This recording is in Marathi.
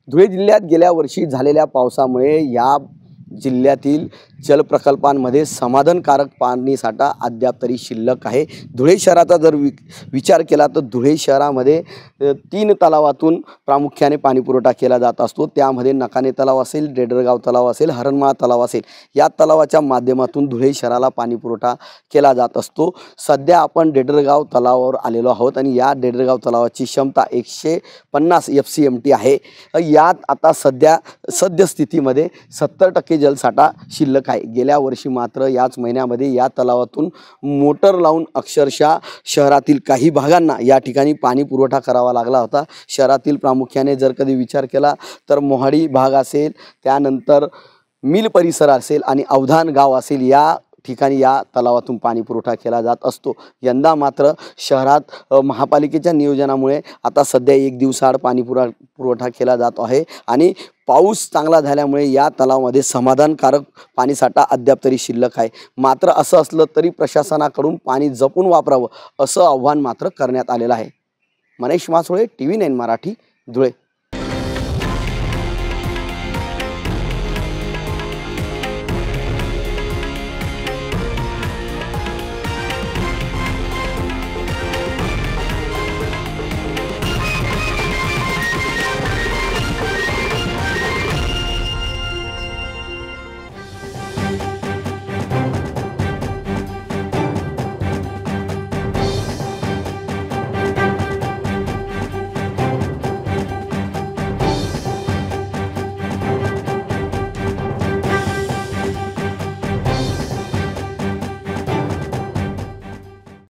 धुळे जिल्ह्यात गेल्या वर्षी झालेल्या पावसामुळे या जिल्ह्यातील जलप्रकल्पांमध्ये समाधानकारक पाणीसाठा अद्याप तरी शिल्लक आहे। धुळे शहराचा जर विचार केला तर धुळे शहरामध्ये 3 तलावातून प्रामुख्याने पाणीपुरवठा केला जात असतो। त्यामध्ये नकाने तलाव असेल, डेडरगाव तलाव असेल, हरणमाळ तलाव असेल, या तलावाच्या माध्यमातून धुळे शहराला पाणीपुरवठा केला जात असतो। सध्या आपण डेडरगाव तलावावर आलेलो आहोत आणि या डेडरगाव तलावाची क्षमता 150 FCMT आहे। यात आता सद्यस्थितीमध्ये 70% जलसाठा शिल्लक आहे। गेल्या वर्षी मात्र याच महिन्यामध्ये या तलावातून मोटर लावून अक्षरशः शहरातील काही भागांना या ठिकाणी पाणी पुरवठा करावा लागला होता। शहरातील प्रामुख्याने जर कधी विचार केला तर मोहाडी भाग असेल, त्यानंतर मिल परिसर असेल आणि अवधान गाव असेल, या ठिकाणी या तलावातून पाणी पुरवठा केला जात असतो। यंदा मात्र शहरात महापालिकेच्या नियोजनामुळे आता सध्या 1 दिवसाआड पाणी पुरवठा केला जात आहे आणि पाऊस चांगला झाल्यामुळे या तलावामध्ये समाधानकारक पाणीसाठा अद्याप तरी शिल्लक आहे। मात्र असं असलं तरी प्रशासनाकडून पाणी जपून वापरावं असं आव्हान मात्र करण्यात आलेलं आहे। मनीष मासोळे, TV9 मराठी, धुळे।